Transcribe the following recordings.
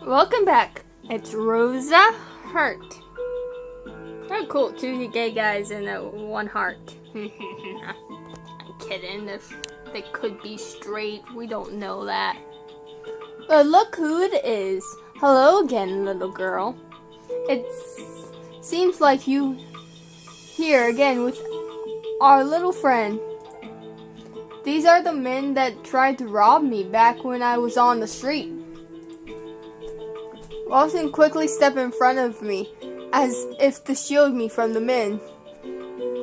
Welcome back. It's Rosa Heart. Oh, cool. Two gay guys and one heart. I'm kidding. They could be straight. We don't know that. But look who it is. Hello again, little girl. It seems like you here again with our little friend. These are the men that tried to rob me back when I was on the street. Walton quickly stepped in front of me, as if to shield me from the men.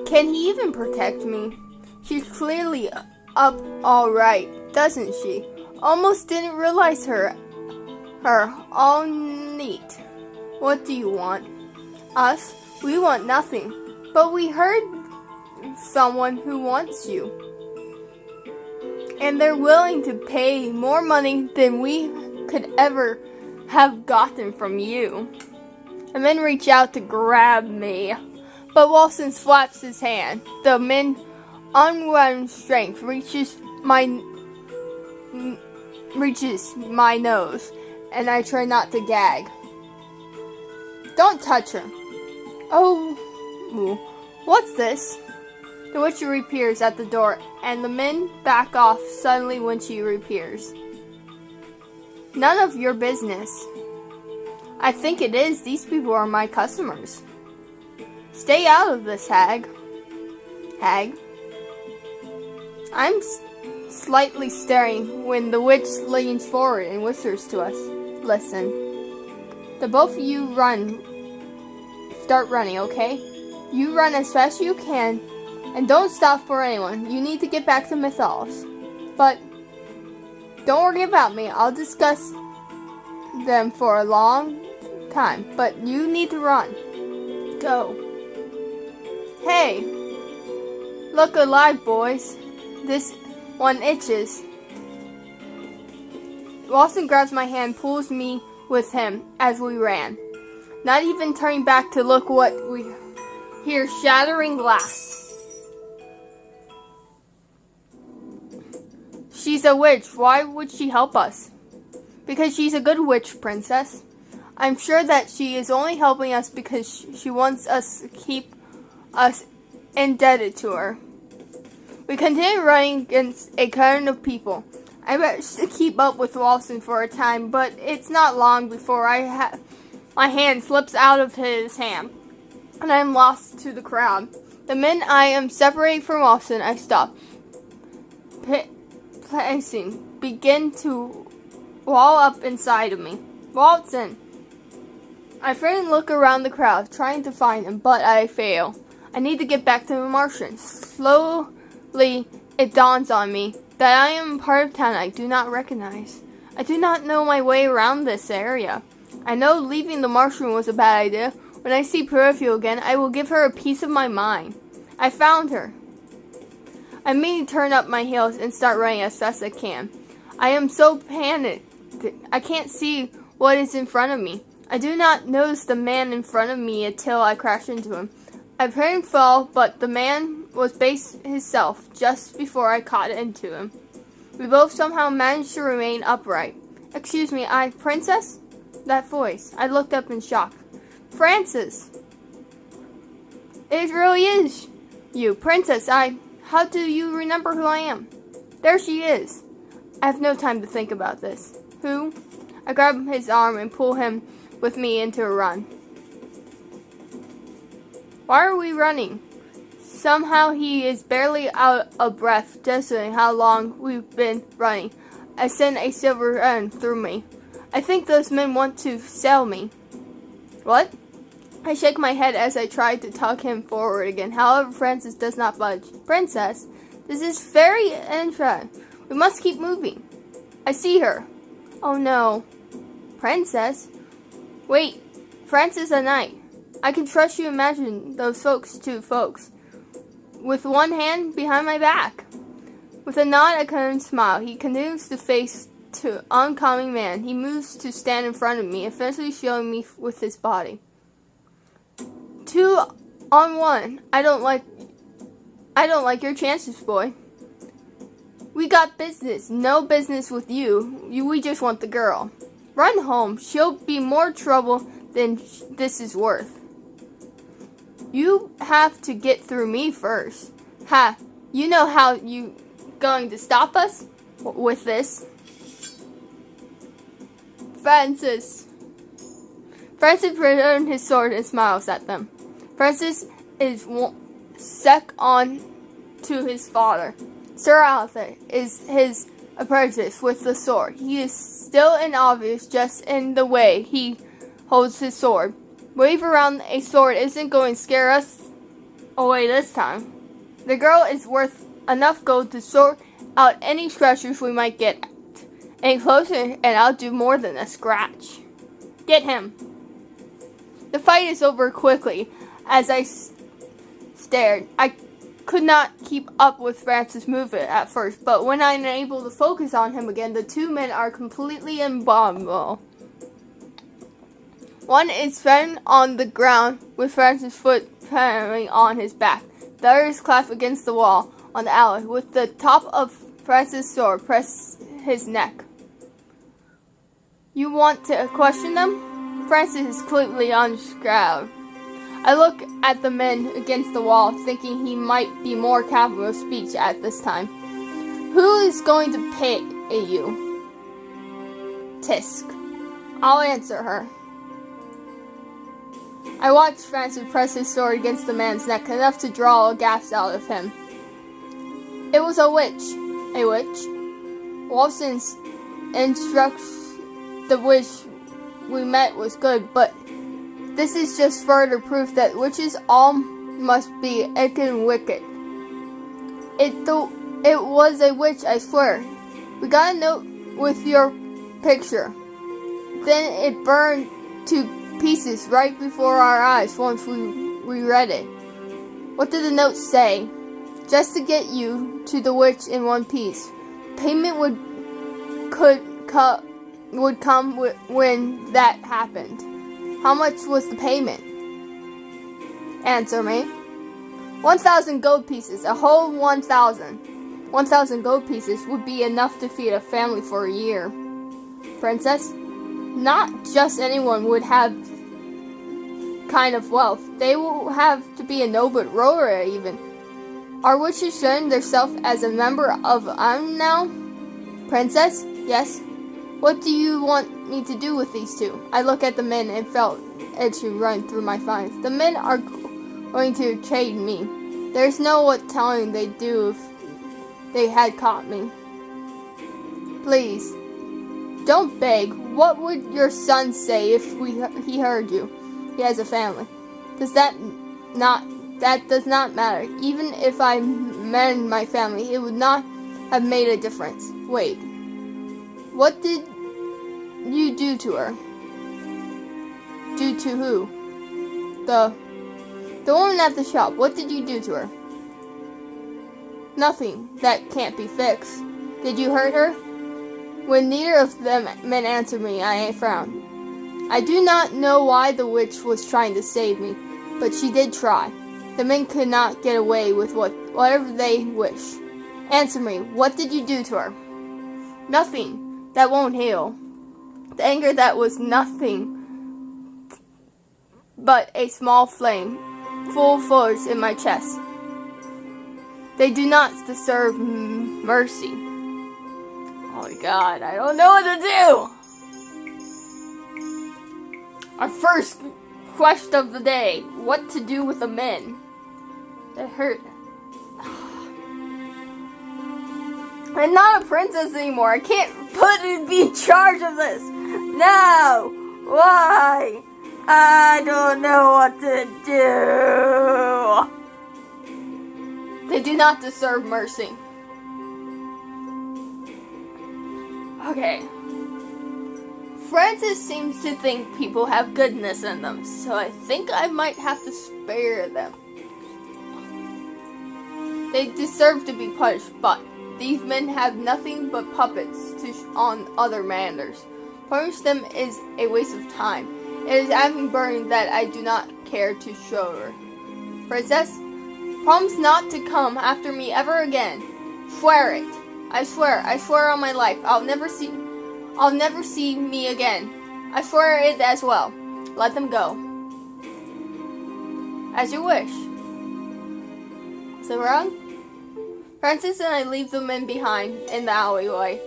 Can he even protect me? She's clearly up all right, doesn't she? Almost didn't realize her all neat. What do you want? Us? We want nothing. But we heard someone who wants you. And they're willing to pay more money than we could ever have gotten from you. And then reach out to grab me. But Walton slaps his hand. The man's unwound strength reaches my nose, and I try not to gag. Don't touch her. Oh, what's this? The witch reappears at the door, and the men back off suddenly when she reappears. None of your business. I think it is. These people are my customers. Stay out of this, hag. Hag? I'm slightly staring when the witch leans forward and whispers to us. Listen. The both of you start running, okay? You run as fast as you can, and don't stop for anyone. You need to get back to Mythalis. But don't worry about me. I'll discuss them for a long time. But you need to run. Go. Hey. Look alive, boys. This one itches. Walton grabs my hand, pulls me with him as we ran. Not even turning back to look what we hear shattering glass. She's a witch. Why would she help us? Because she's a good witch, princess. I'm sure that she is only helping us because she wants us to keep us indebted to her. We continue running against a current of people. I managed to keep up with Walton for a time, but it's not long before my hand slips out of his hand, and I'm lost to the crowd. The minute I am separated from Walton, I stop. Pacing begin to wall up inside of me. Walton! I frantically look around the crowd, trying to find him, but I fail. I need to get back to the Martian. Slowly, it dawns on me that I am part of town I do not recognize. I do not know my way around this area. I know leaving the Martian was a bad idea. When I see Peripheral again, I will give her a piece of my mind. I found her. I immediately turn up my heels and start running as fast as I can. I am so panicked. I can't see what is in front of me. I do not notice the man in front of me until I crash into him. I prayed and fell, but the man was base himself just before I caught into him. We both somehow managed to remain upright. Excuse me, princess? That voice. I looked up in shock. Francis! It really is you, princess. How do you remember who I am? There she is. I have no time to think about this. Who? I grab his arm and pull him with me into a run. Why are we running? Somehow he is barely out of breath, considering how long we've been running. I send a silver gun through me. I think those men want to sell me. What? I shake my head as I try to tug him forward again. However, Francis does not budge. Princess, this is very interesting. We must keep moving. I see her. Oh no. Princess? Wait. Francis a knight. I can trust you. Imagine those two folks. With one hand behind my back. With a nod, I kind of smile. He continues to face to oncoming man. He moves to stand in front of me, eventually showing me with his body. 2 on 1. I don't like your chances, boy. We got business. No business with you. We just want the girl. Run home. She'll be more trouble than this is worth. You have to get through me first. Ha! You know how you going to stop us with this. Francis returned his sword and smiles at them. Francis is stuck on to his father. Sir Arthur is his apprentice with the sword. He is still and obvious just in the way he holds his sword. Wave around a sword isn't going to scare us away this time. The girl is worth enough gold to sort out any scratches we might get. Any closer and I'll do more than a scratch. Get him. The fight is over quickly. As I stared, I could not keep up with Francis' movement at first, but when I'm able to focus on him again, the two men are completely abominable. One is found on the ground with Francis' foot hammering on his back. The other is clasped against the wall on the alley with the top of Francis' sword pressed his neck. You want to question them? Francis is completely unscathed. I look at the men against the wall, thinking he might be more capable of speech at this time. Who is going to pay you? Tisk. I'll answer her. I watched Francis press his sword against the man's neck, enough to draw a gasp out of him. It was a witch. A witch? Walson's instructs the witch we met was good, but this is just further proof that witches all must be and wicked. It was a witch, I swear. We got a note with your picture. Then it burned to pieces right before our eyes once we read it. What did the note say? Just to get you to the witch in one piece. Payment would come when that happened. How much was the payment? Answer me. 1,000 gold pieces. A whole 1,000. 1,000 gold pieces would be enough to feed a family for a year. Princess, not just anyone would have kind of wealth. They will have to be a noble ruler even. Are witches showing themselves as a member of now? Princess? Yes. What do you want me to do with these two? I look at the men and felt itching run through my veins. The men are going to trade me. There's no what telling they'd do if they had caught me. Please, don't beg. What would your son say if he heard you? He has a family. That does not matter. Even if I met my family, it would not have made a difference. Wait. What did you do to her? Do to who? The woman at the shop. What did you do to her? Nothing. That can't be fixed. Did you hurt her? When neither of them men answered me, I frowned. I do not know why the witch was trying to save me, but she did try. The men could not get away with whatever they wish. Answer me. What did you do to her? Nothing. That won't heal. The anger that was nothing but a small flame, full force in my chest. They do not deserve mercy. Oh my God, I don't know what to do. Our first question of the day: what to do with the men? That hurt. I'm not a princess anymore. I can't be in charge of this. No! Why? I don't know what to do. They do not deserve mercy. Okay. Francis seems to think people have goodness in them, so I think I might have to spare them. They deserve to be punished, but these men have nothing but puppets on other manners. Punish them is a waste of time. It is having burden that I do not care to show her. Princess, promise not to come after me ever again. Swear it. I swear on my life. I'll I'll never see me again. I swear it as well. Let them go. As you wish. Is it wrong? Francis and I leave the men behind in the alleyway.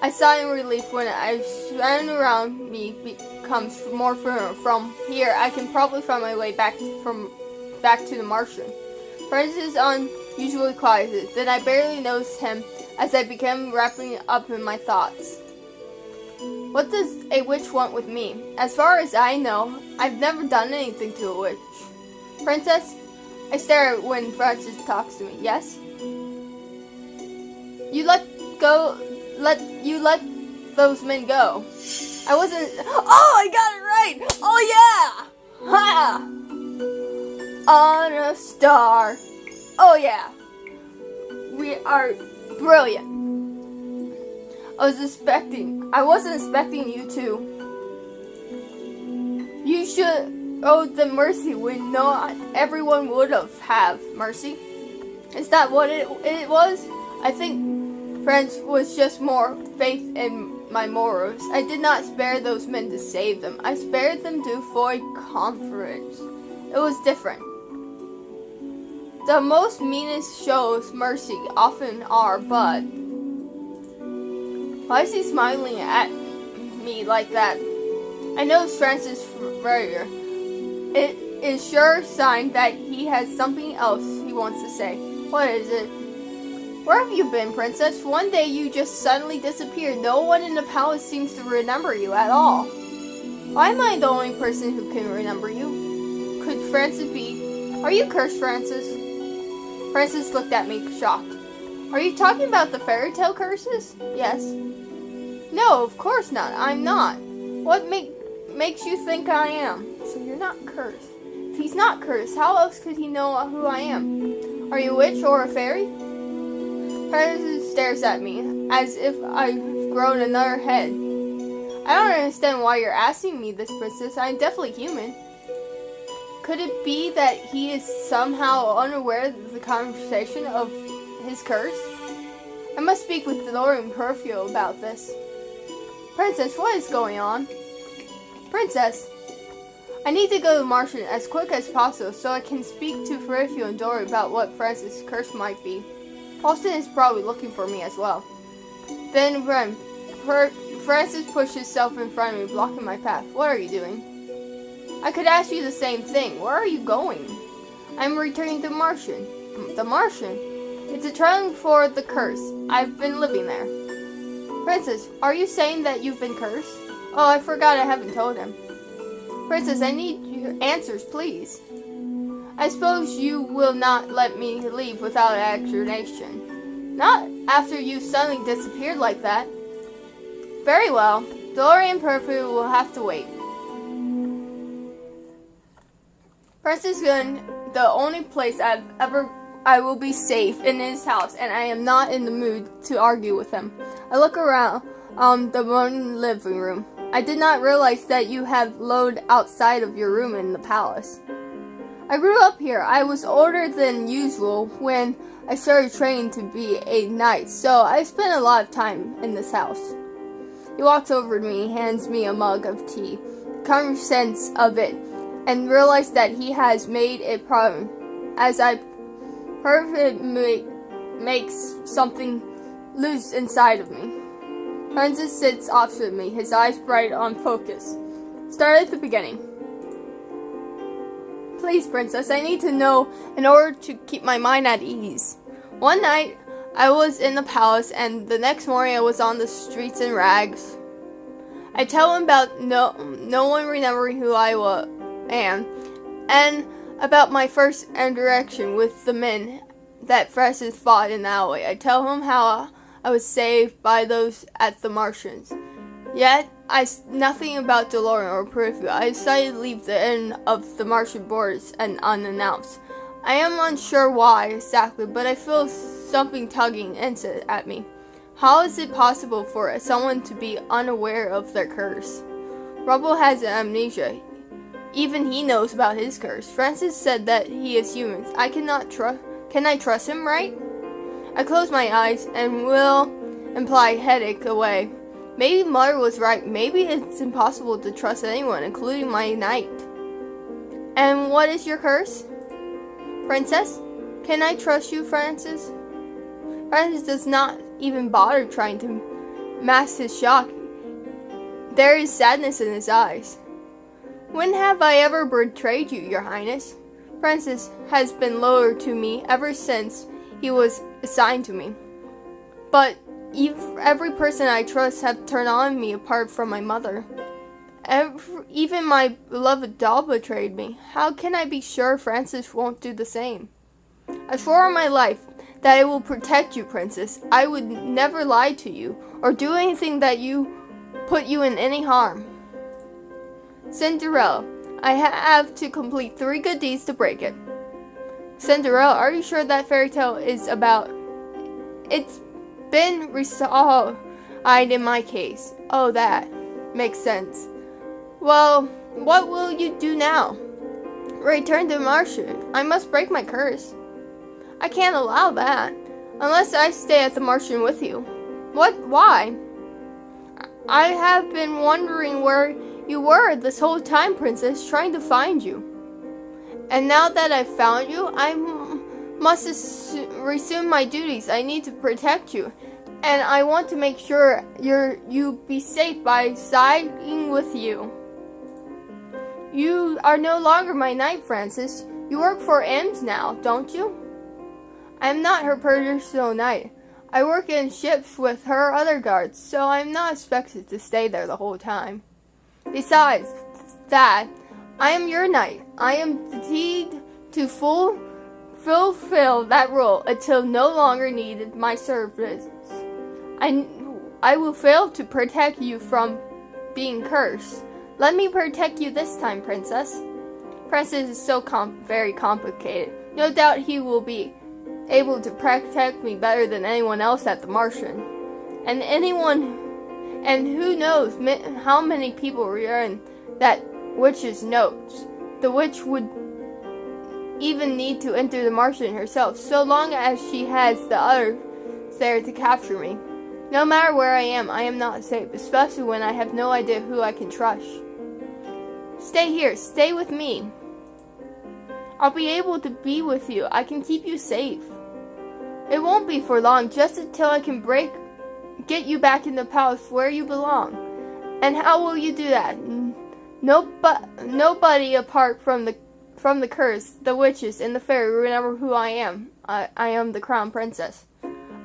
I sigh in relief when I stand around me becomes more firmer. From here, I can probably find my way back to the Martian. Francis is unusually quiet. Then I barely notice him as I begin wrapping up in my thoughts. What does a witch want with me? As far as I know, I've never done anything to a witch. Princess? I stare at when Francis talks to me. Yes? You let those men go. I wasn't. Oh, I got it right! Oh yeah! Ha! On a star. Oh yeah. We are brilliant. I wasn't expecting you to. You should owe them mercy when not everyone would have mercy. Is that what it was? I think French was just more faith in my morals. I did not spare those men to save them. I spared them to avoid confidence. It was different. The most meanest shows mercy often are, but why is he smiling at me like that? I know Francis Ferrier. It is sure sign that he has something else he wants to say. What is it? Where have you been, Princess? One day you just suddenly disappeared. No one in the palace seems to remember you at all. Why am I the only person who can remember you? Could Francis be? Are you cursed, Francis? Francis looked at me, shocked. Are you talking about the fairy tale curses? Yes. No, of course not. I'm not. What makes you think I am? So you're not cursed. If he's not cursed, how else could he know who I am? Are you a witch or a fairy? Francis stares at me as if I've grown another head. I don't understand why you're asking me this, Princess. I'm definitely human. Could it be that he is somehow unaware of the conversation of his curse? I must speak with Dorian Perfio about this. Princess, what is going on? Princess, I need to go to Martian as quick as possible so I can speak to Perfio and Dory about what Francis' curse might be. Austin is probably looking for me as well. Then Francis pushed himself in front of me, blocking my path. What are you doing? I could ask you the same thing. Where are you going? I'm returning to Martian. The Martian? It's a trial for the curse. I've been living there. Princess, are you saying that you've been cursed? Oh, I forgot I haven't told him. Princess, I need your answers, please. I suppose you will not let me leave without an explanation. Not after you suddenly disappeared like that. Very well. Dorian Perfect will have to wait. Princess Gun, the only place I will be safe in his house, and I am not in the mood to argue with him. I look around the one living room. I did not realize that you have load outside of your room in the palace. I grew up here. I was older than usual when I started training to be a knight, so I spent a lot of time in this house. He walks over to me, hands me a mug of tea, common sense of it, and realized that he has made a problem. As I makes something loose inside of me. Francis sits opposite me, his eyes bright on focus. Start at the beginning. Please, Princess, I need to know in order to keep my mind at ease. One night, I was in the palace, and the next morning I was on the streets in rags. I tell him about no one remembering who I am, and about my first interaction with the men that Francis fought in the alley. I tell him how I was saved by those at the Martians. Yet, nothing about DeLorean or Peripheral. I decided to leave the end of the Martian borders and unannounced. I am unsure why exactly, but I feel something tugging at me. How is it possible for someone to be unaware of their curse? Rubble has amnesia. Even he knows about his curse. Francis said that he is human. Can I trust him, right? I close my eyes and will imply headache away. Maybe Mother was right. Maybe it's impossible to trust anyone, including my knight. And what is your curse? Princess? Can I trust you, Francis? Francis does not even bother trying to mask his shock. There is sadness in his eyes. When have I ever betrayed you, Your Highness? Francis has been loyal to me ever since he was assigned to me. But every person I trust have turned on me apart from my mother. Even my beloved doll betrayed me. How can I be sure Francis won't do the same? I swore on my life that I will protect you, Princess. I would never lie to you or do anything that put you in any harm. Cinderella, I have to complete 3 good deeds to break it. Cinderella, are you sure that fairy tale is about... It's been resolved in my case. Oh, that makes sense. Well, what will you do now? Return to Martian. I must break my curse. I can't allow that. Unless I stay at the Martian with you. What? Why? I have been wondering where you were this whole time, Princess, trying to find you. And now that I've found you, I must resume my duties. I need to protect you. And I want to make sure you be safe by siding with you. You are no longer my knight, Francis. You work for Ems now, don't you? I am not her personal knight. I work in ships with her other guards, so I am not expected to stay there the whole time. Besides that, I am your knight. I am determined to fulfill that role until no longer needed my service. I will fail to protect you from being cursed. Let me protect you this time, Princess. Francis is so very complicated. No doubt he will be able to protect me better than anyone else at the Martian. And who knows how many people are in that witch's notes. The witch would even need to enter the Martian herself, so long as she has the others there to capture me. No matter where I am not safe, especially when I have no idea who I can trust. Stay here, stay with me. I'll be able to be with you. I can keep you safe. It won't be for long, just until I can get you back in the palace where you belong. And how will you do that? Nobody apart from the curse, the witches, and the fairy remember who I am. I am the crown princess.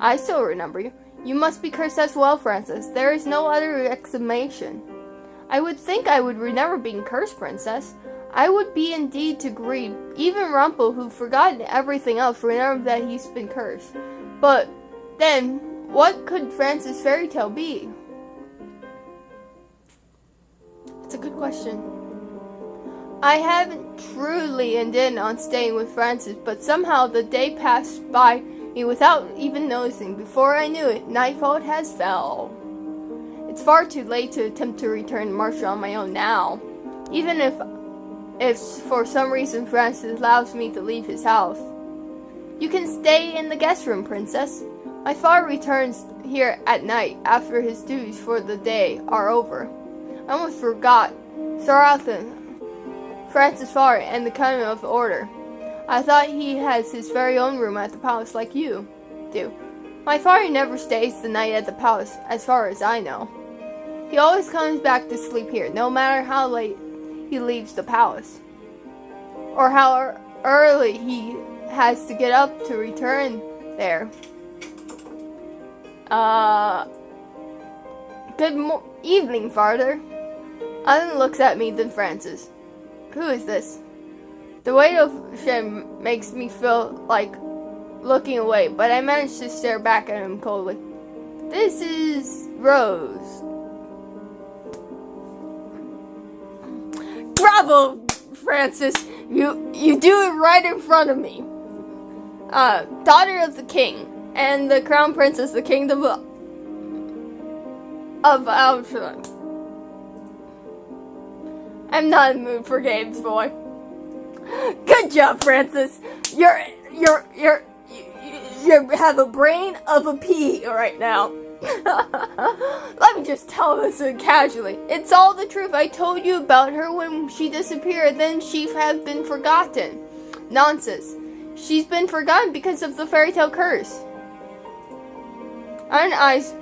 I still remember you. You must be cursed as well, Francis. There is no other explanation. I would think I would remember being cursed, Princess. I would be indeed to grieve. Even Rumpel, who forgotten everything else, remembered that he's been cursed. But then, what could Francis' fairy tale be? It's a good question. I haven't truly intended on staying with Francis, but somehow the day passed by me without even noticing. Before I knew it, nightfall has fell. It's far too late to attempt to return to Martian on my own now. Even if for some reason Francis allows me to leave his house. You can stay in the guest room, Princess. My father returns here at night after his duties for the day are over. I almost forgot. Sir Arthur, Francis' father, and the coming of the order. I thought he has his very own room at the palace like you do. My father never stays the night at the palace, as far as I know. He always comes back to sleep here, no matter how late he leaves the palace. Or how early he has to get up to return there. Good evening, father. Alan looks at me, then Francis. Who is this? The weight of shame makes me feel like looking away, but I manage to stare back at him coldly. This is Rose. Bravo, Francis! You do it right in front of me. Daughter of the king and the crown princess, the kingdom of Algernon. I'm not in the mood for games, boy. Good job, Francis. You have a brain of a pea right now. Let me just tell this casually. It's all the truth. I told you about her when she disappeared, then she has been forgotten. Nonsense. She's been forgotten because of the fairy tale curse. Iron's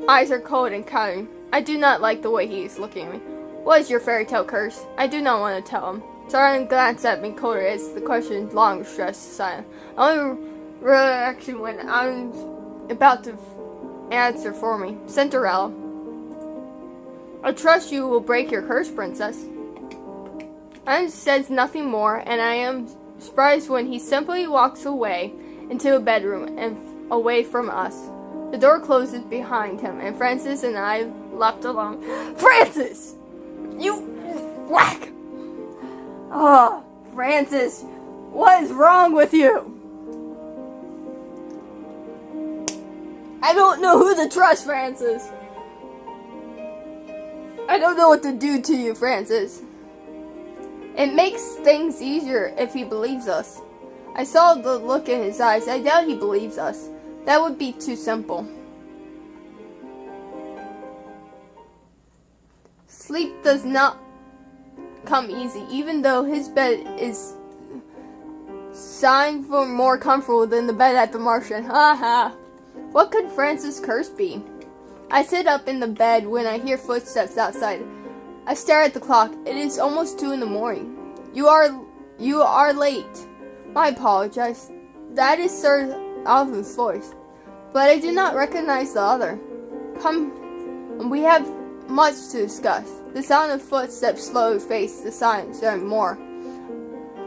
eyes are cold and cutting. I do not like the way he is looking at me. What is your fairy tale curse? I do not want to tell him. Saran glanced at me colder as the question long stressed silent. Only reaction when I'm about to answer for me. Cinderella. I trust you will break your curse, princess. Iron says nothing more, and I am surprised when he simply walks away into a bedroom and away from us. The door closes behind him, and Francis and I left alone. Francis! You whack! Oh, Francis, what is wrong with you? I don't know who to trust, Francis. I don't know what to do to you, Francis. It makes things easier if he believes us. I saw the look in his eyes. I doubt he believes us. That would be too simple. Sleep does not come easy, even though his bed is signed for more comfortable than the bed at the Martian. Ha ha. What could Francis' curse be? I sit up in the bed when I hear footsteps outside. I stare at the clock. It is almost 2 in the morning. You are late. I apologize. That is Sir Alvin's voice, but I do not recognize the other. Come, we have much to discuss. The sound of footsteps slowly fades the silence even more.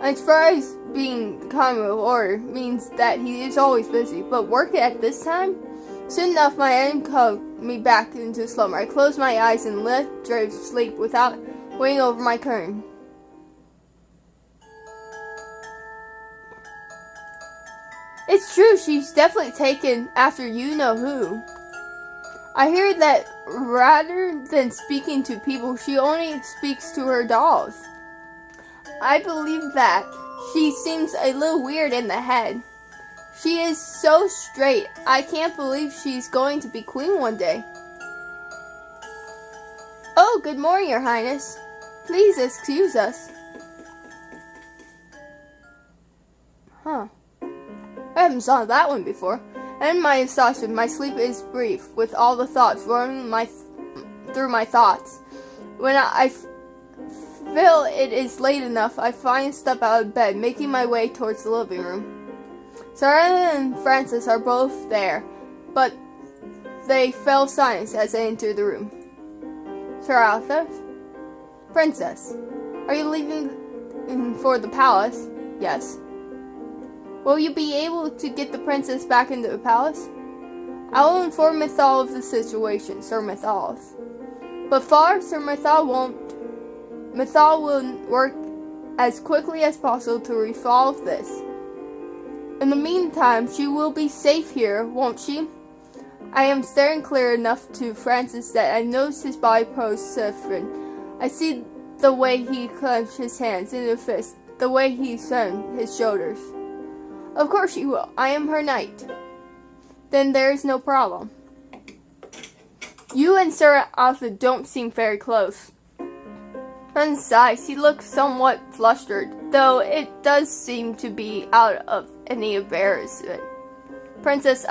I'm surprised being calm with order means that he is always busy, but work at this time? Soon enough, my aim called me back into slumber. I closed my eyes and let drift sleep without weighing over my curtain. It's true, she's definitely taken after you know who. I hear that rather than speaking to people, she only speaks to her dolls. I believe that. She seems a little weird in the head. She is so straight. I can't believe she's going to be queen one day. Oh, good morning, Your Highness. Please excuse us. Huh. I haven't saw that one before. And my astonishment, my sleep is brief, with all the thoughts running through my thoughts. When I feel it is late enough, I finally step out of bed, making my way towards the living room. Sarah and Francis are both there, but they fell silent as I entered the room. Sir Arthur? Princess, are you leaving for the palace? Yes. Will you be able to get the princess back into the palace? I will inform Mythal of the situation, Sir Mythal. But Sir Mythal will work as quickly as possible to resolve this. In the meantime, she will be safe here, won't she? I am staring clear enough to Francis that I notice his body pose different. I see the way he clenched his hands in a fist, the way he turned his shoulders. Of course she will. I am her knight. Then there is no problem. You and Sir Arthur don't seem very close. Francis sighs. He looks somewhat flustered, though it does seem to be out of any embarrassment. Princess,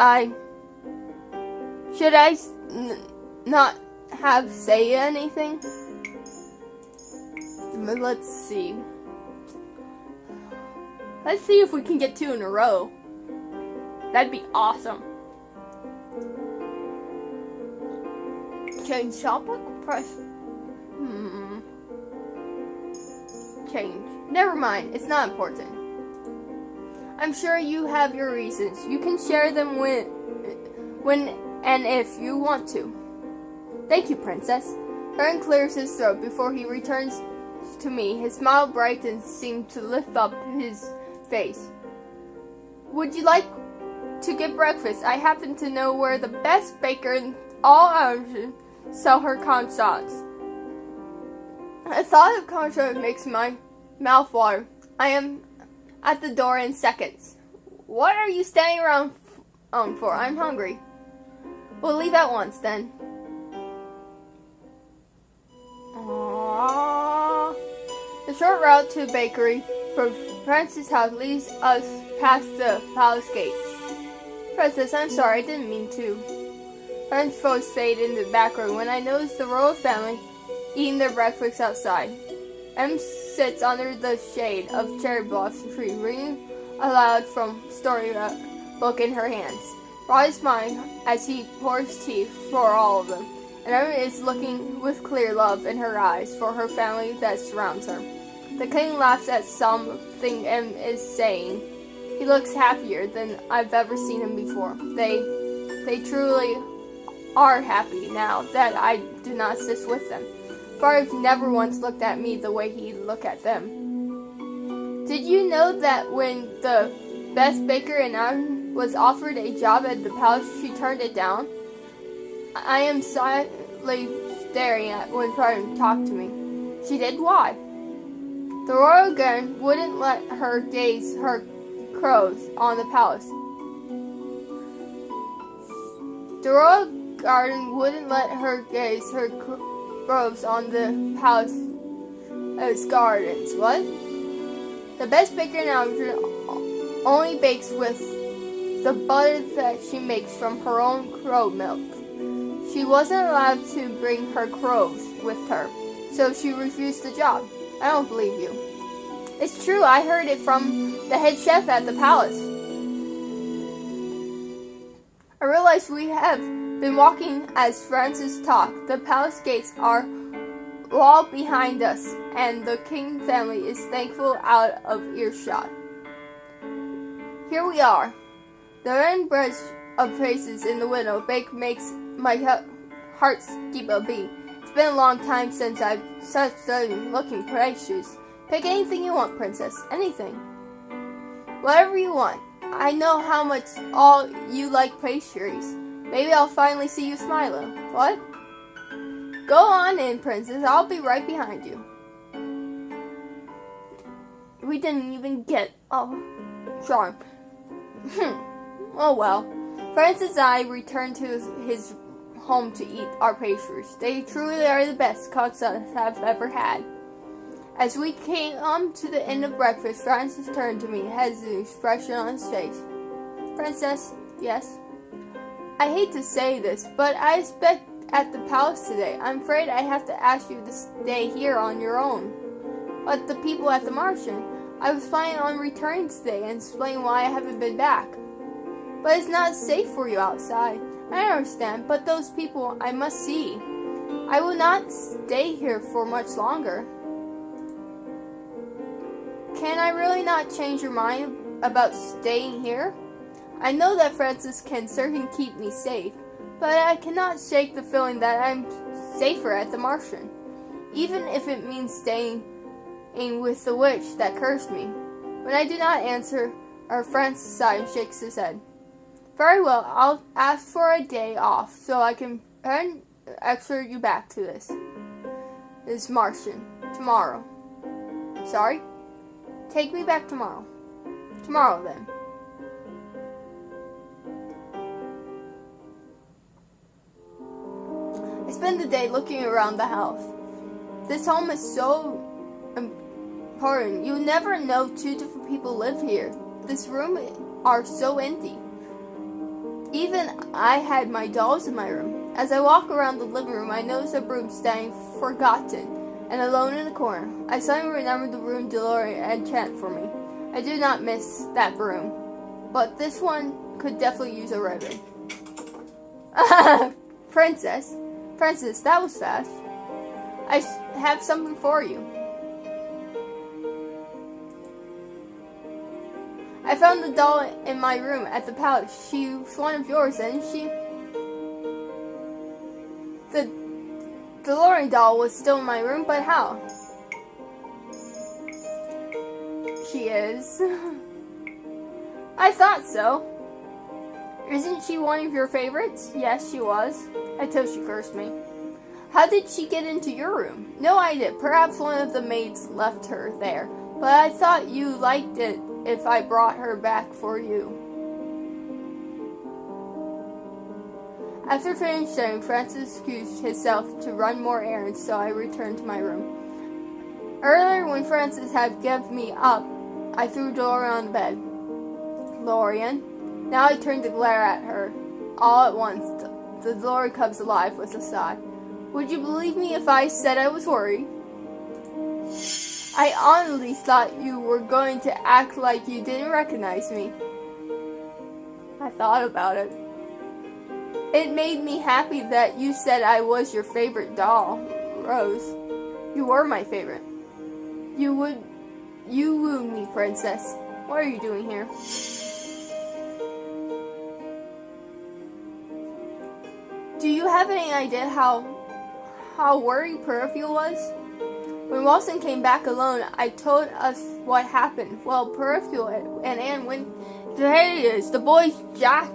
should I not have say anything? Let's see. Let's see if we can get 2 in a row. That'd be awesome. Change topic? Press. Change. Never mind. It's not important. I'm sure you have your reasons. You can share them when and if you want to. Thank you, Princess. Aaron clears his throat before he returns to me. His smile brightens, seemed to lift up his face. Would you like to get breakfast? I happen to know where the best baker in all Ireland sell her cornstarch. The thought of cornstarch makes my mouth water. I am at the door in seconds. What are you standing around for? I'm hungry. We'll leave at once then. Aww. The short route to the bakery from Francis' house leads us past the palace gates. Princess, I'm sorry, I didn't mean to. Friend's voice faded in the background when I noticed the royal family eating their breakfast outside. Em sits under the shade of cherry blossom tree, reading aloud from storybook in her hands. Rod smiles as he pours tea for all of them, and Em is looking with clear love in her eyes for her family that surrounds her. The king laughs at something Em is saying. He looks happier than I've ever seen him before. They truly are happy now that I do not sit with them. Father never once looked at me the way he looked at them. Did you know that when the best baker in Ireland was offered a job at the palace, she turned it down? I am silently staring at when Father talked to me. She did? Why? The royal garden wouldn't let her gaze her crows on the palace. The royal garden wouldn't let her gaze her crows on the palace gardens. What? The best baker in Ireland only bakes with the butter that she makes from her own crow milk. She wasn't allowed to bring her crows with her, so she refused the job. I don't believe you. It's true, I heard it from the head chef at the palace. I realize we have been walking as Francis talked. The palace gates are all behind us, and the king family is thankful out of earshot. Here we are. The red brush of faces in the window bake makes my heart skip a beat. It's been a long time since I've started looking precious. Pick anything you want, princess. Anything. Whatever you want. I know how much all you like pastries. Maybe I'll finally see you smiling. What? Go on in, princess. I'll be right behind you. We didn't even get charm. Oh well. Francis and I returned to his home to eat our pastries. They truly are the best cooks I have ever had. As we came to the end of breakfast, Francis turned to me, has an expression on his face. Princess, yes? I hate to say this, but I expect at the palace today. I'm afraid I have to ask you to stay here on your own. But the people at the Martian, I was planning on returning today and explain why I haven't been back. But it's not safe for you outside. I understand, but those people I must see. I will not stay here for much longer. Can I really not change your mind about staying here? I know that Francis can certainly keep me safe, but I cannot shake the feeling that I'm safer at the Martian, even if it means staying with the witch that cursed me. When I do not answer, Francis sighs and shakes his head. Very well, I'll ask for a day off so I can exert you back to this Martian tomorrow. Sorry? Take me back tomorrow. Tomorrow, then. I spend the day looking around the house. This home is so important. You never know two different people live here. This room are so empty. Even I had my dolls in my room. As I walk around the living room, I notice a broom standing forgotten and alone in the corner. I suddenly remember the broom DeLorean had chant for me. I do not miss that broom, but this one could definitely use a ribbon. Princess, that was fast. I have something for you. I found the doll in my room at the palace. She was one of yours, isn't she? The DeLorean doll was still in my room, but how? She is. I thought so. Isn't she one of your favorites? Yes, she was. Until she cursed me. How did she get into your room? No idea. Perhaps one of the maids left her there. But I thought you liked it if I brought her back for you. After finishing, Francis excused himself to run more errands, so I returned to my room. Earlier, when Francis had given me up, I threw Dorian on the bed. Dorian. Now I turned to glare at her. All at once, the Dory comes alive with a sigh. Would you believe me if I said I was worried? I honestly thought you were going to act like you didn't recognize me. I thought about it. It made me happy that you said I was your favorite doll, Rose. You were my favorite. You wooed me, Princess. What are you doing here? Do you have any idea how worried Peripheral was? When Wilson came back alone, I told us what happened. Well, Peripheral and Anne went to Hades. The boys, Jack,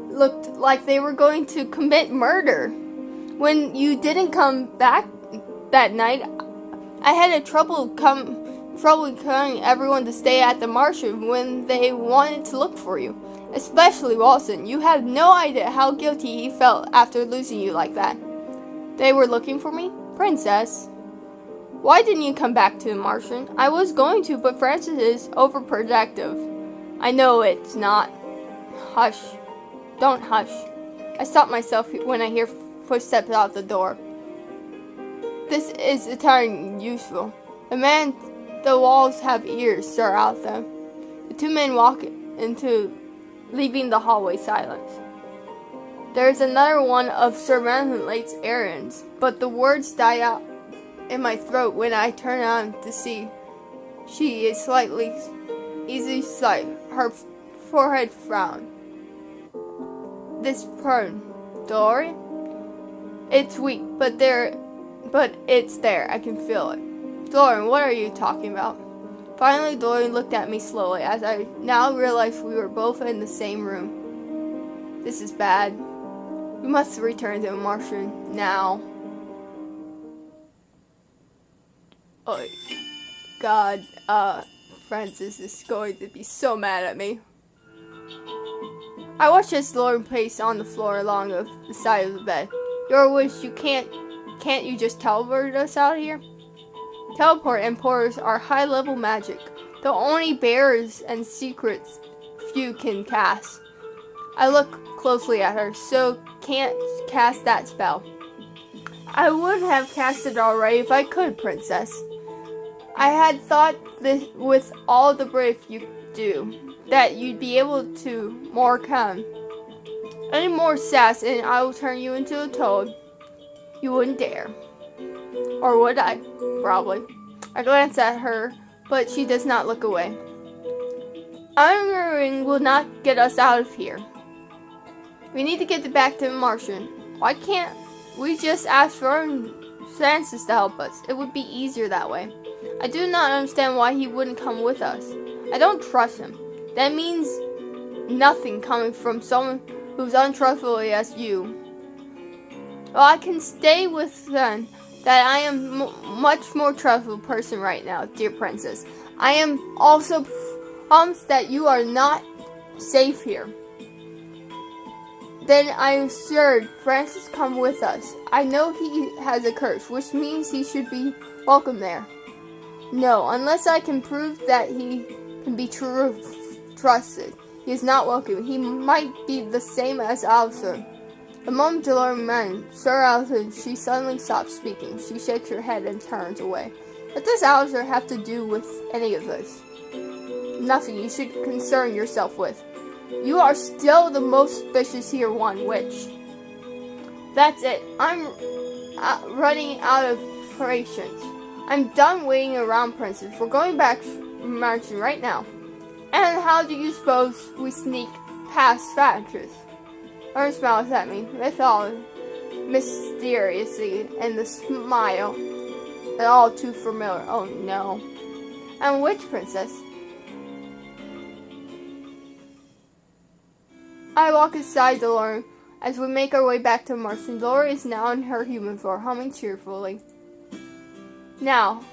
looked like they were going to commit murder. When you didn't come back that night, I had trouble telling everyone to stay at the Martian when they wanted to look for you. Especially Wilson. You have no idea how guilty he felt after losing you like that. They were looking for me? Princess. Why didn't you come back to the Martian? I was going to, but Francis is overprotective. I know it's not. Hush. Don't hush. I stop myself when I hear footsteps out the door. This is entirely useful. The walls have ears, Sir Arthur. The two men walk into, leaving the hallway silent. There is another one of Sir Manlate's errands, but the words die out in my throat when I turn on to see she is slightly easy sight, her forehead frown. This burn, Dory? It's weak, but it's there. I can feel it. Dorian, what are you talking about? Finally, Dorian looked at me slowly as I now realized we were both in the same room. This is bad. We must return to the Martian now. Oh, God, Francis is going to be so mad at me. I watched as Dorian paced on the floor along the side of the bed. Your wish, can't you just teleport us out of here? Teleport and portals are high-level magic. The only bearers and secrets few can cast. I look closely at her, so can't cast that spell. I would have cast it already if I could, Princess. I had thought this with all the brave you do, that you'd be able to more come. Any more sass and I will turn you into a toad. You wouldn't dare. Or would I? Probably. I glance at her, but she does not look away. Arguing will not get us out of here. We need to get back to the Martian. Why can't we just ask Francis to help us? It would be easier that way. I do not understand why he wouldn't come with us. I don't trust him. That means nothing coming from someone who's untrustworthy as you. Well, I can stay with them that I am much more trustful person right now, dear Princess. I am also promised that you are not safe here. Then I am sure Francis come with us. I know he has a curse, which means he should be welcome there. No, unless I can prove that he can be trusted. He is not welcome. He might be the same as Alistair. The moment Dorian mentioned Sir Alistair, she suddenly stops speaking. She shakes her head and turns away. What does Alistair have to do with any of this? Nothing you should concern yourself with. You are still the most suspicious here, one witch. That's it. I'm running out of patience. I'm done waiting around, Princess. We're going back marching right now. And how do you suppose we sneak past Francis? Ern smiles at me, with all mysteriously, and the smile, and all too familiar. Oh no. And which Princess? I walk aside Dolores as we make our way back to Martian. Dolores is now in her human form, humming cheerfully. Now,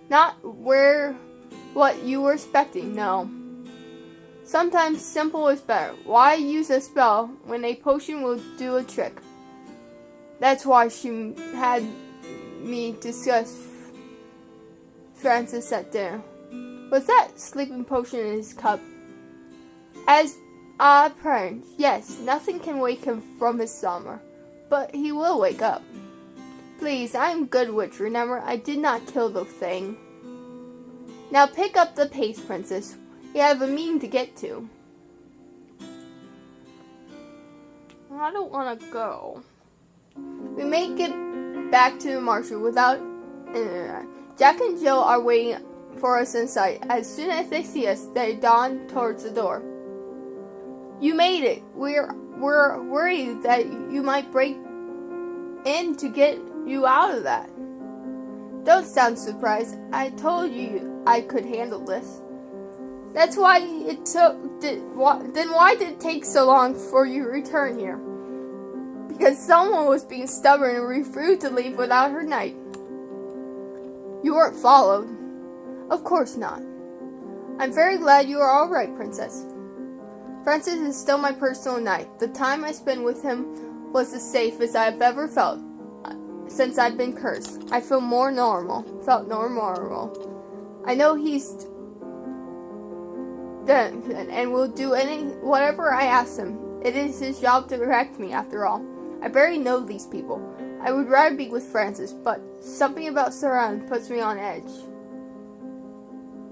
not what you were expecting, no. Sometimes simple is better. Why use a spell when a potion will do a trick? That's why she had me discuss Francis at dinner. Was that sleeping potion in his cup? As I prayed, yes, nothing can wake him from his slumber, but he will wake up. Please, I am good witch, remember, I did not kill the thing. Now pick up the pace, princess. We have a meeting to get to. I don't want to go. We make it back to the marshal without internet. Jack and Jill are waiting for us inside. As soon as they see us, they dawn towards the door. You made it. We're worried that you might break in to get you out of that. Don't sound surprised. I told you I could handle this. That's why it took. Then why did it take so long for you to return here? Because someone was being stubborn and refused to leave without her knight. You weren't followed. Of course not. I'm very glad you are all right, princess. Francis is still my personal knight. The time I spent with him was the safest I have ever felt since I've been cursed. I felt more normal. I know he's done and will do whatever I ask him. It is his job to protect me, after all. I barely know these people. I would rather be with Francis, but something about Saran puts me on edge.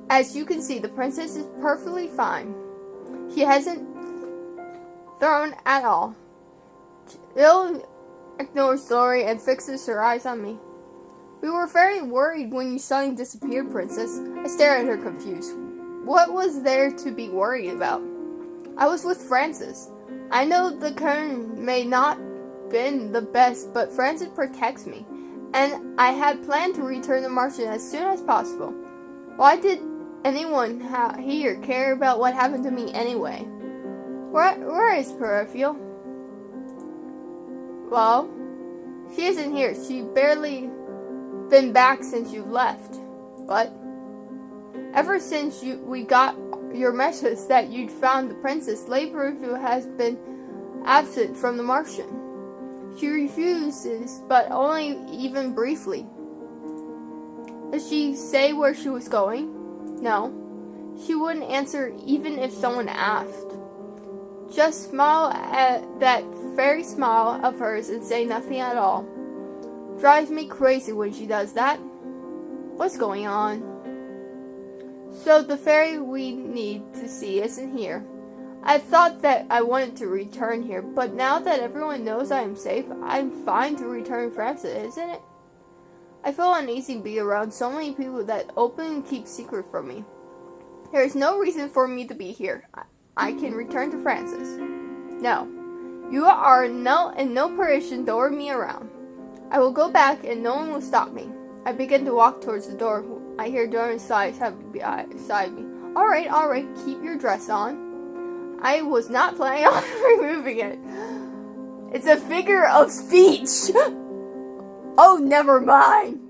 As you can see, the princess is perfectly fine. She hasn't thrown at all. Jill ignores Lori and fixes her eyes on me. We were very worried when you suddenly disappeared, princess. I stare at her confused. What was there to be worried about? I was with Francis. I know the current may not been the best, but Francis protects me, and I had planned to return to Martian as soon as possible. Why did anyone here care about what happened to me anyway? Where is Peripheral? Well, she isn't here. She's barely been back since you left. But ever since we got your message that you'd found the princess, Lady Peripheral has been absent from the Martian. She refuses, but only even briefly. Did she say where she was going? No. She wouldn't answer even if someone asked. Just smile at that fairy smile of hers and say nothing at all. Drives me crazy when she does that. What's going on? So the fairy we need to see isn't here. I thought that I wanted to return here, but now that everyone knows I am safe, I'm fine to return Francis, isn't it? I feel uneasy being around so many people that openly keep secret from me. There is no reason for me to be here. I can return to Francis. No, you are in no position to order me around. I will go back and no one will stop me. I begin to walk towards the door. I hear Doran's sighs beside me. All right, keep your dress on. I was not planning on removing it. It's a figure of speech. Oh, never mind.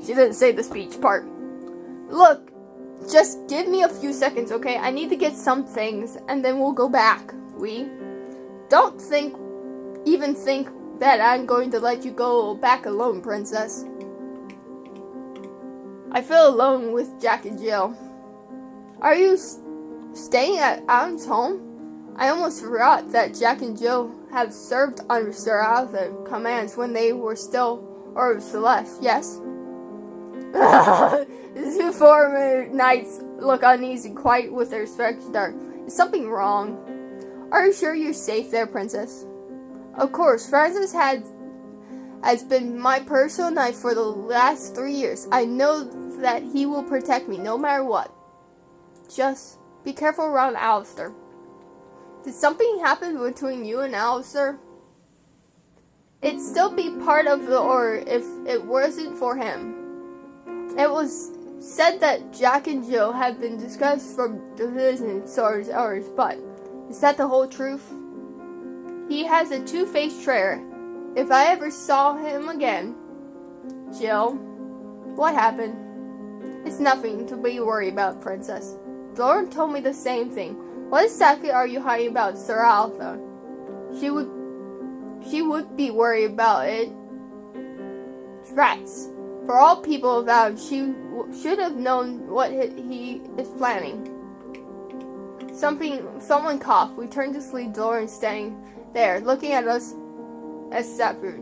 She didn't say the speech part. Look, just give me a few seconds, okay? I need to get some things, and then we'll go back. Don't even think that I'm going to let you go back alone, princess. I feel alone with Jack and Jill. Are you staying at Adam's home? I almost forgot that Jack and Jill have served under Sir Arthur's commands when they were still Orb of Celeste, yes? The two former knights look uneasy, quiet with their stretched dark. Is something wrong? Are you sure you're safe there, princess? Of course, Francis has been my personal knight for the last 3 years. I know that he will protect me no matter what. Just be careful around Alistair. Did something happen between you and Alistair? It'd still be part of the order if it wasn't for him. It was said that Jack and Jill had been discussed from division sources, but is that the whole truth? He has a two-faced traitor. If I ever saw him again... Jill, what happened? It's nothing to be worried about, princess. Lauren told me the same thing. What exactly are you hiding about Sir Alpha? She would be worried about it. Rats. For all people about, she should have known what he is planning. Someone coughed. We turned to see Dorian standing there, looking at us as separate.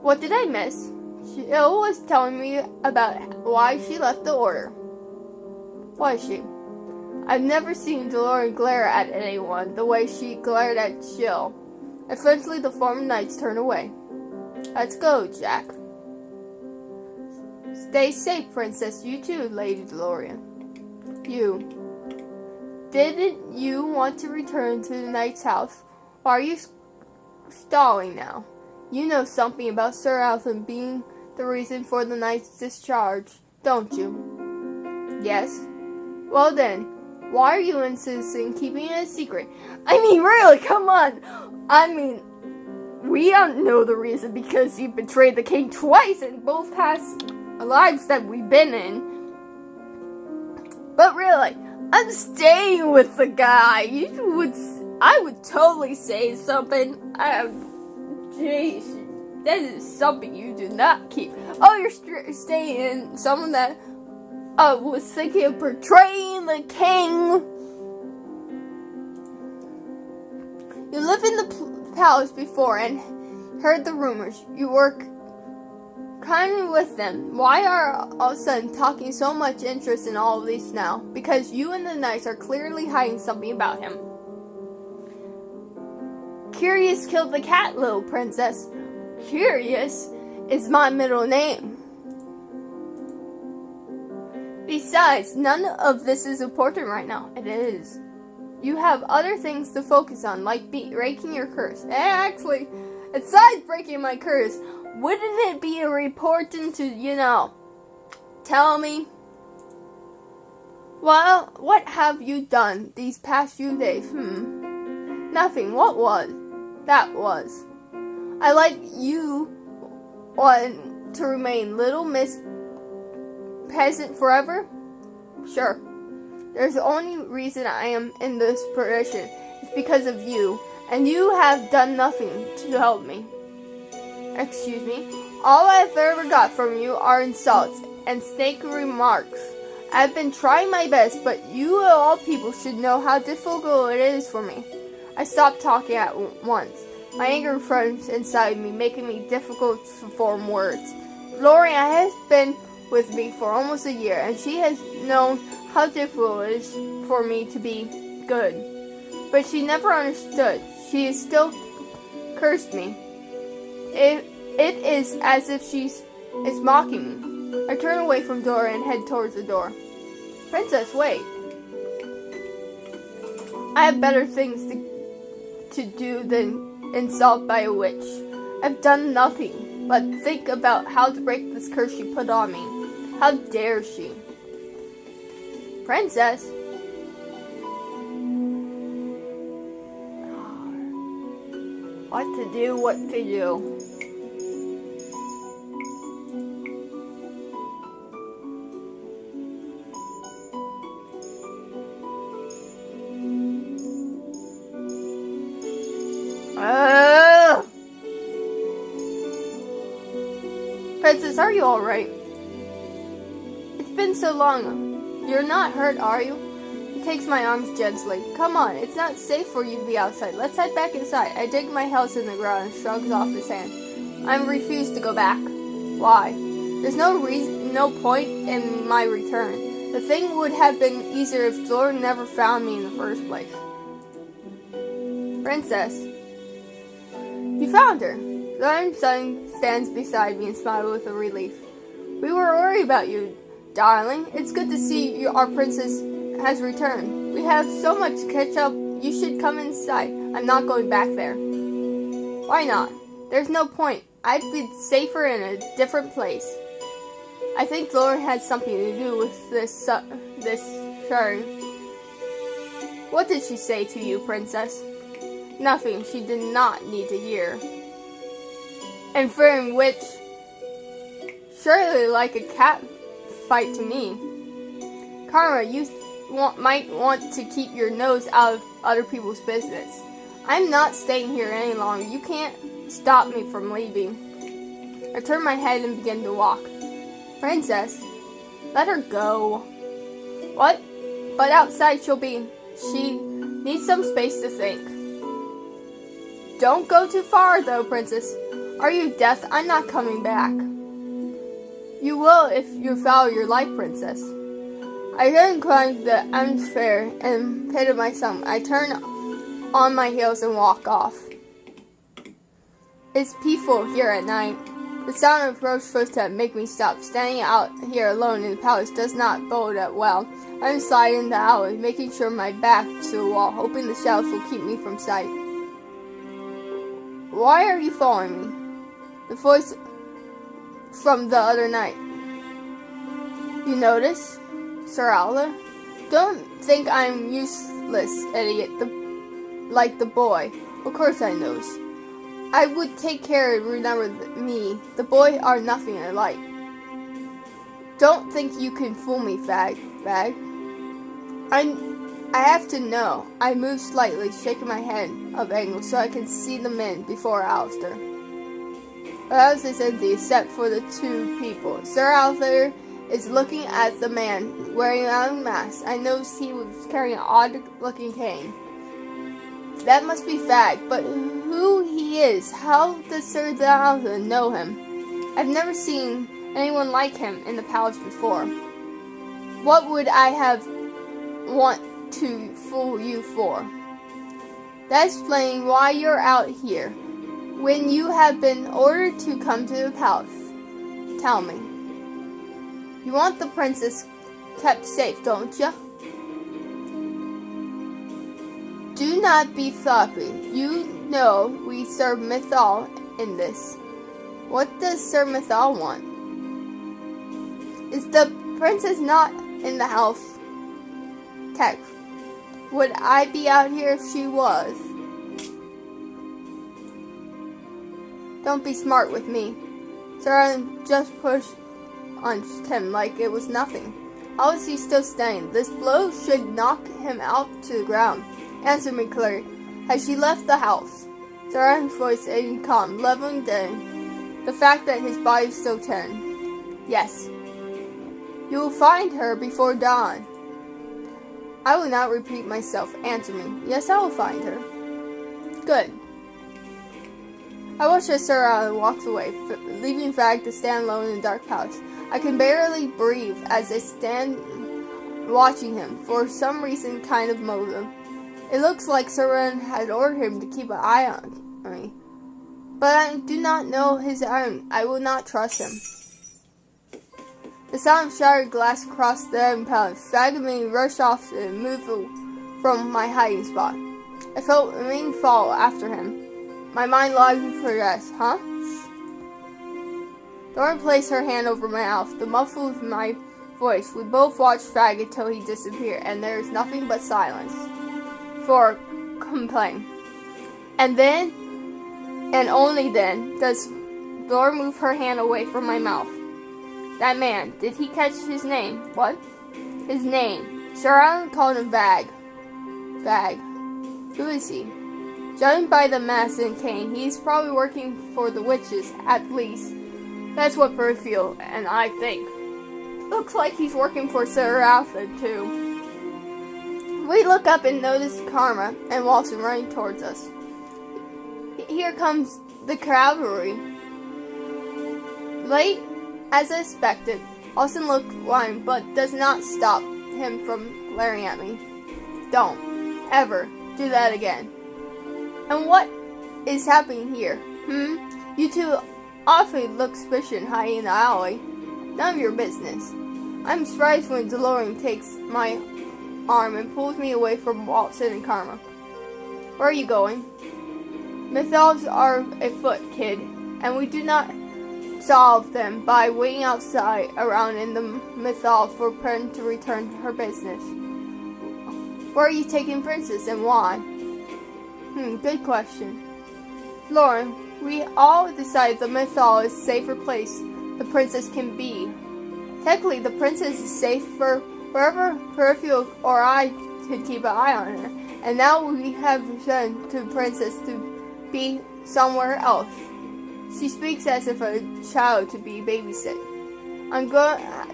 What did I miss? Jill was telling me about why she left the order. Was she? I've never seen Dorian glare at anyone the way she glared at Jill. Eventually, the former knights turned away. Let's go, Jack. Stay safe, Princess. You too, Lady Dorian. You. Didn't you want to return to the knight's house? Why are you stalling now? You know something about Sir Alton being the reason for the knight's discharge, don't you? Yes. Well then, why are you insisting keeping it a secret? I mean, really, come on! I mean, we don't know the reason because you betrayed the king twice in both past lives that we've been in. But really, I'm staying with the guy. I would totally say something. Jeez, that is something you do not keep. Oh, you're staying in someone that was thinking of betraying the king. You lived in the palace before and heard the rumors. You work kindly with them. Why are all of a sudden talking so much interest in all of this now? Because you and the knights are clearly hiding something about him. Curious killed the cat, little princess. Curious is my middle name. Besides, none of this is important right now. It is. You have other things to focus on, like breaking your curse. And actually, besides breaking my curse, wouldn't it be important to, tell me? Well, what have you done these past few days? Nothing. What was? That was. I like you want to remain Little Miss Peasant forever? Sure. There's the only reason I am in this position. It's because of you. And you have done nothing to help me. Excuse me? All I've ever got from you are insults and snake remarks. I've been trying my best, but you of all people should know how difficult it is for me. I stopped talking at once. My anger froze inside me, making me difficult to form words. Lorraine has been with me for almost a year, and she has known how difficult it is for me to be good. But she never understood. She still cursed me. It is as if she is mocking me. I turn away from Dora and head towards the door. Princess, wait. I have better things to do than insult by a witch. I've done nothing but think about how to break this curse she put on me. How dare she? Princess? What to do? Princess, are you alright? It's been so long. You're not hurt, are you? He takes my arms gently. Come on, it's not safe for you to be outside. Let's head back inside. I dig my heels in the ground and shrugs off his hand. I refuse to go back. Why? There's no point in my return. The thing would have been easier if Dora never found me in the first place. Princess. You found her. Lauren's son stands beside me and smiles with relief. We were worried about you, darling. It's good to see our princess has returned. We have so much to catch up. You should come inside. I'm not going back there. Why not? There's no point. I'd be safer in a different place. I think Lauren had something to do with this turn. What did she say to you, princess? Nothing she did not need to hear. Inferring which, surely like a cat fight to me. Karma, you might want to keep your nose out of other people's business. I'm not staying here any longer. You can't stop me from leaving. I turned my head and began to walk. Princess, let her go. What? But outside she needs some space to think. Don't go too far though, Princess. Are you deaf? I'm not coming back. You will if you follow your life, Princess. I then climbed the atmosphere and pitted my stomach. I turn on my heels and walk off. It's peaceful here at night. The sound of Rose's footsteps make me stop. Standing out here alone in the palace does not bode well. I'm sliding the alley, making sure my back to the wall, hoping the shadows will keep me from sight. Why are you following me? The voice from the other night. You notice? Cinderella? Don't think I'm useless, idiot, like the boy. Of course I notice. I would take care to remember me. The boy are nothing alike. Don't think you can fool me, Bag. I have to know. I move slightly, shaking my head of angle so I can see the men before Alistair. The house is empty except for the two people. Sir Alistair is looking at the man wearing a mask. I noticed he was carrying an odd-looking cane. That must be Fag, but who he is? How does Sir Alistair know him? I've never seen anyone like him in the palace before. What would I want to fool you for? That's explaining why you're out here, when you have been ordered to come to the palace. Tell me. You want the princess kept safe, don't you? Do not be floppy. You know we serve Mythal in this. What does Sir Mythal want? Is the princess not in the house? Tech. Would I be out here if she was? Don't be smart with me. Sir just pushed on him like it was nothing. How is he still standing? This blow should knock him out to the ground. Answer me clearly. Has she left the house? Sir voice aimed calm, leveling the fact that his body is still turned. Yes. You will find her before dawn. I will not repeat myself. Answer me. Yes, I will find her. Good. I watch as Sir walks away, leaving Fag to stand alone in the dark palace. I can barely breathe as I stand watching him, for some reason kind of motive. It looks like Sir had ordered him to keep an eye on me. But I do not know his errand. I will not trust him. The sound of shattered glass across the palace. Fag and me rushed off and moved from my hiding spot. I felt a ring fall after him. My mind longing for rest. Huh? Dora placed her hand over my mouth. The muffle of my voice. We both watched Fag until he disappeared, and there is nothing but silence. For complain. And then, and only then, does Dora move her hand away from my mouth. That man, did he catch his name? What? His name. Sir Alan called him Vag. Vag. Who is he? Judging by the mask and cane, he's probably working for the witches, at least. That's what I feel, and I think. Looks like he's working for Sir Alfred, too. We look up and notice Karma and Walton running towards us. Here comes the cavalry. Late as I expected, Walton looked blind, but does not stop him from glaring at me. Don't ever do that again. And what is happening here? You two awfully look suspicious hiding in the alley. None of your business. I'm surprised when DeLorean takes my arm and pulls me away from Walton and Karma. Where are you going? Mythals are afoot, kid, and we do not solve them by waiting outside around in the mythal for Pern to return to her business. Where are you taking Princess and why? Good question. Lauren, we all decided the mythal is a safer place the princess can be. Technically, the princess is safer Wherever Perfume or I could keep an eye on her. And now we have returned to Princess to be somewhere else. She speaks as if a child to be babysit.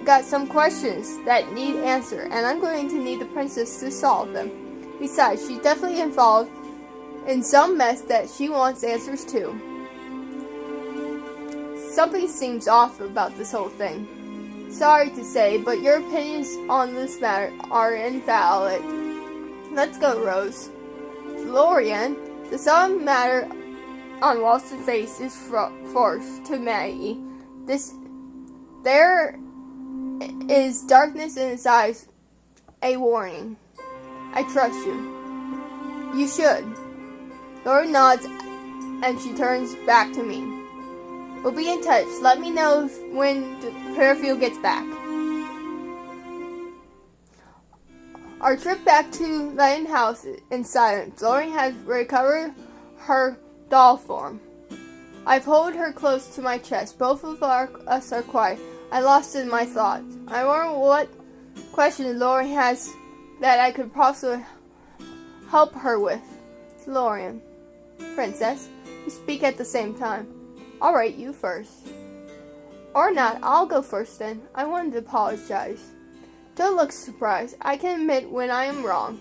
Got some questions that need answer, and I'm going to need the princess to solve them. Besides, she's definitely involved in some mess that she wants answers to. Something seems off about this whole thing. Sorry to say, but your opinions on this matter are invalid. Let's go, Rose. Florian, the some matter on Walton's face is forced to Maggie. There is darkness in his eyes, a warning. I trust you. You should. Laura nods and she turns back to me. We'll be in touch. Let me know when Fairfield gets back. Our trip back to Lion House in silence. Lauren has recovered her doll form. I pulled her close to my chest. Both of us are quiet. I lost in my thoughts. I wonder what question Lauren has that I could possibly help her with. Lauren. Princess. We speak at the same time. Alright, you first. Or not, I'll go first then. I wanted to apologize. Don't look surprised. I can admit when I am wrong.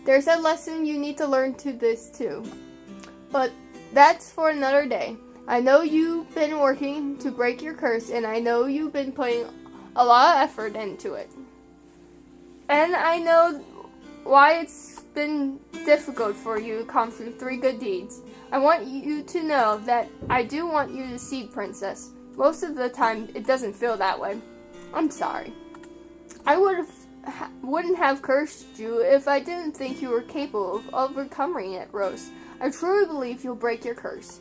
There's a lesson you need to learn to this too. But that's for another day. I know you've been working to break your curse, and I know you've been putting a lot of effort into it. And I know why it's been difficult for you to accomplish 3 good deeds. I want you to know that I do want you to see Princess. Most of the time, it doesn't feel that way. I'm sorry. I wouldn't have cursed you if I didn't think you were capable of overcoming it, Rose. I truly believe you'll break your curse.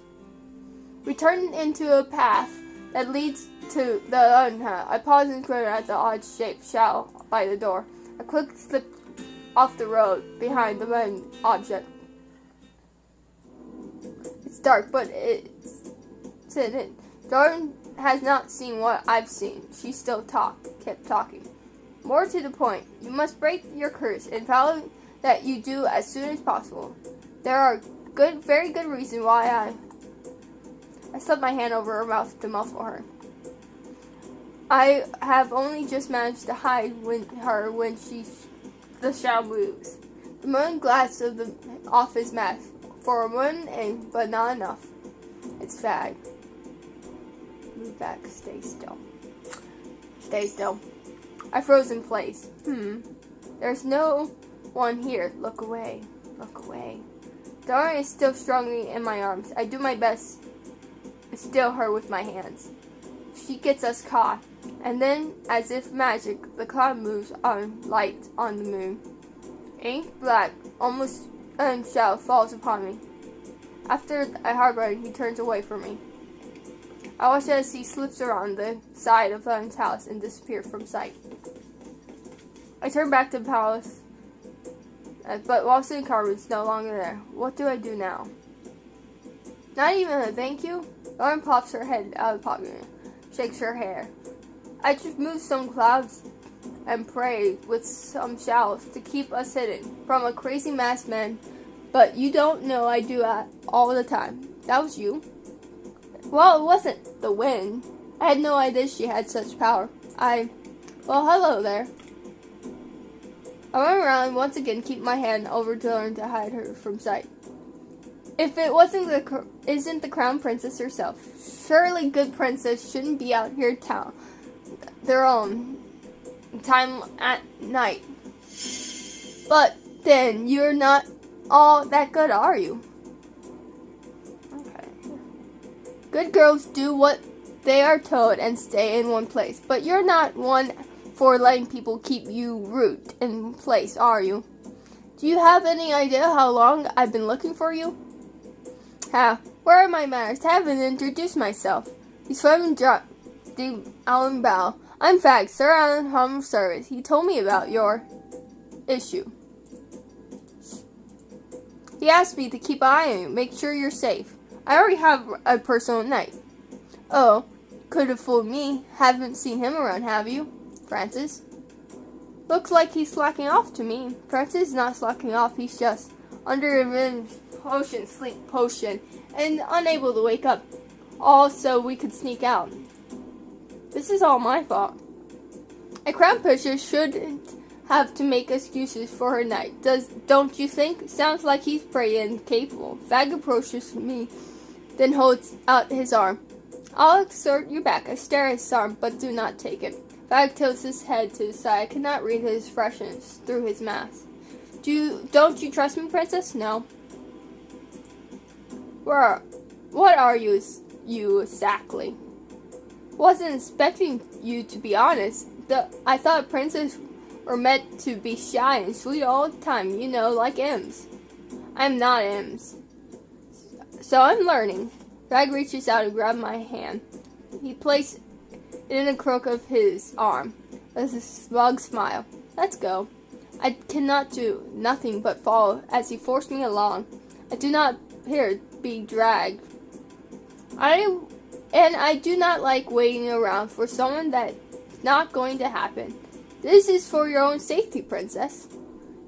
We turn into a path that leads to the Unha. I pause and glare at the odd-shaped shell by the door. I quickly slip off the road behind the main object. It's dark, but it's in it. Jordan has not seen what I've seen. She still kept talking. More to the point, you must break your curse and follow that you do as soon as possible. There are very good reasons why I slipped my hand over her mouth to muffle her. I have only just managed to hide her when the shadow moves. The moon glass off his mask for a moment, but not enough. It's fag. Move back. Stay still. Stay still. I froze in place. There's no one here. Look away. Look away. Dara is still strongly in my arms. I do my best to still her with my hands. She gets us caught. And then, as if magic, the cloud moves on light on the moon. Ink black, almost shadow falls upon me. After a heartbreak, he turns away from me. I watch as he slips around the side of Ellen's house and disappears from sight. I turn back to the palace, but Walton and Carmen's no longer there. What do I do now? Not even a thank you? Lauren pops her head out of the pocket, shakes her hair. I just move some clouds and pray with some showers to keep us hidden from a crazy masked man, but you don't know I do that all the time. That was you? Well, it wasn't the wind. I had no idea she had such power. Well, hello there. I went around and once again keep my hand over to Lauren to hide her from sight. If it isn't the crown princess herself, surely good princess shouldn't be out here town their own time at night. But then you're not all that good, are you? Okay. Good girls do what they are told and stay in one place, but you're not one for letting people keep you rooted in place, are you? Do you have any idea how long I've been looking for you? Where are my manners? I haven't introduced myself. He swam and dropped the Alan bow. I'm Fag, Sir Alan Home Service. He told me about your issue. He asked me to keep an eye on you, make sure you're safe. I already have a personal knight. Oh, could have fooled me. Haven't seen him around, have you? Francis? Looks like he's slacking off to me. Princess is not slacking off, he's just under a sleep potion, and unable to wake up. All so we could sneak out. This is all my fault. A crown pusher shouldn't have to make excuses for her night. Don't you think? Sounds like he's pretty incapable. Fag approaches me, then holds out his arm. I'll exert you back. I stare at his arm, but do not take it. Fag tilts his head to the side. I cannot read his expressions through his mask. Don't you trust me, Princess? No. What are you exactly? Wasn't expecting you, to be honest. I thought princess were meant to be shy and sweet all the time, like Ems. I'm not Ems. So I'm learning. Fag reaches out and grabs my hand. He placed it in the crook of his arm. With a smug smile. Let's go. I cannot do nothing but follow as he forced me along. I do not appear to be dragged. I do not like waiting around for someone that's not going to happen. This is for your own safety, Princess.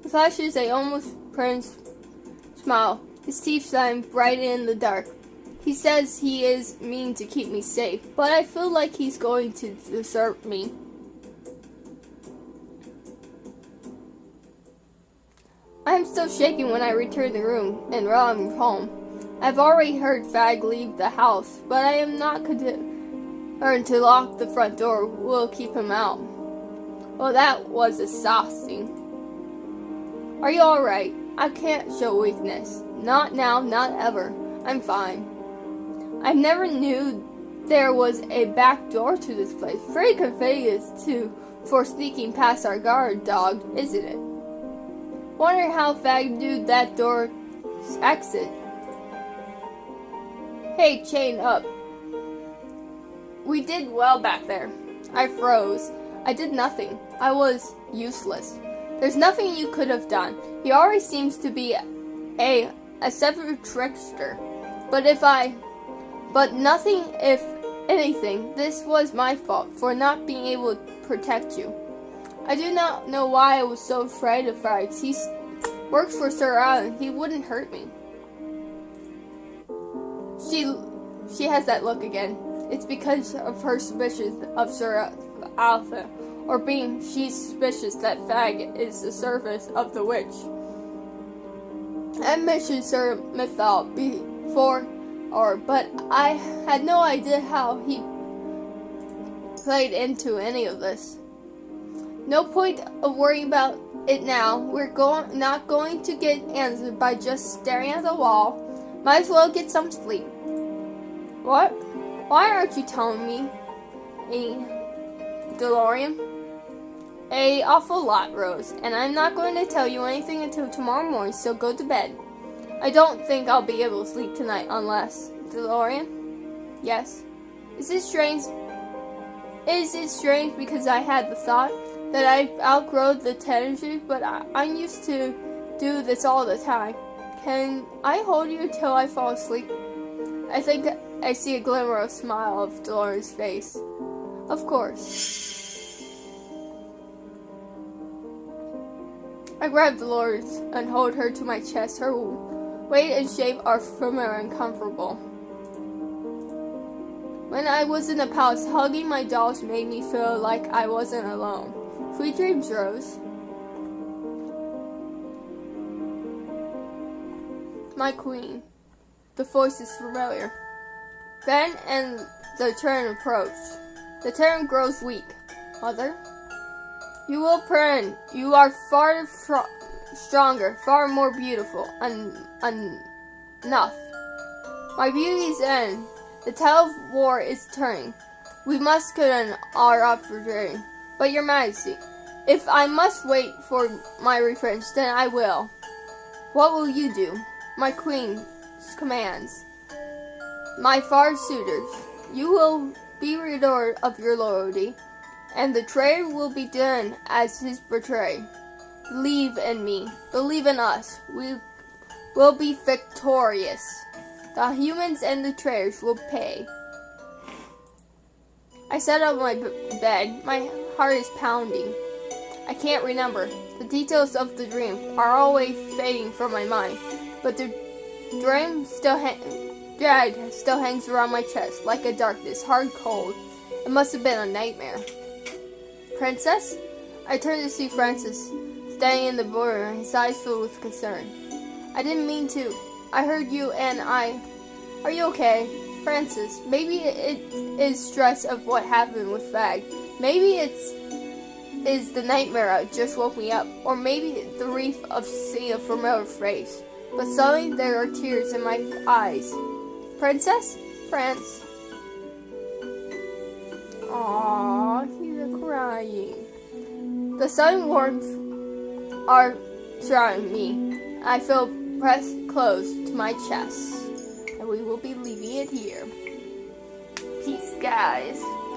He flashes a almost prince smile. His teeth shine bright in the dark. He says he is mean to keep me safe, but I feel like he's going to desert me. I am still shaking when I return to the room and run home. I've already heard Fag leave the house, but I am not concerned to lock the front door will keep him out. Well, that was exhausting. Are you alright? I can't show weakness. Not now, not ever. I'm fine. I never knew there was a back door to this place. Very convenient for sneaking past our guard dog, isn't it? Wonder how Fag knew that door's exit. Hey, chain up. We did well back there. I froze. I did nothing. I was useless. There's nothing you could have done. He always seems to be a separate trickster. But nothing, if anything. This was my fault for not being able to protect you. I do not know why I was so afraid of Fag. He works for Sir Alan. He wouldn't hurt me. She has that look again. It's because of her suspicions of Sir Alpha, or she's suspicious that Fag is the service of the witch. I mentioned Sir Mithal before, but I had no idea how he played into any of this. No point of worrying about it now. We're not going to get answered by just staring at the wall. Might as well get some sleep. What? Why aren't you telling me? DeLorean? A awful lot, Rose, and I'm not going to tell you anything until tomorrow morning, so go to bed. I don't think I'll be able to sleep tonight unless... DeLorean? Yes. Is it strange because I had the thought that I've outgrown the tendency, but I'm used to do this all the time. Can I hold you till I fall asleep? I think I see a glimmer of smile of Dolores' face. Of course. I grab Dolores and hold her to my chest. Her weight and shape are familiar and comfortable. When I was in the palace, hugging my dolls made me feel like I wasn't alone. Sweet dreams, Rose. My queen. The voice is familiar. Ben and the Terran approach. The Terran grows weak. Mother? You will pren. You are far stronger, far more beautiful. Enough. My beauty's end. The tide of war is turning. We must condemn our opportunity. But your majesty, if I must wait for my revenge, then I will. What will you do? My queen's commands. My far suitors, you will be restored of your loyalty, and the traitor will be done as his betrayed. Believe in me. Believe in us. We will be victorious. The humans and the traitors will pay. I sat up on my bed. My heart is pounding. I can't remember. The details of the dream are always fading from my mind, but the dread still hangs around my chest like a darkness, hard cold. It must have been a nightmare. Princess? I turned to see Francis standing in the border, his eyes filled with concern. I didn't mean to. I heard you and I... Are you okay? Francis, maybe it is stress of what happened with Fag. Maybe is the nightmare just woke me up. Or maybe the relief of seeing a familiar face. But suddenly there are tears in my eyes. Princess? France. Aww, he's crying. The sun warmth are surrounding me. I feel pressed close to my chest. And we will be leaving it here. Peace, guys.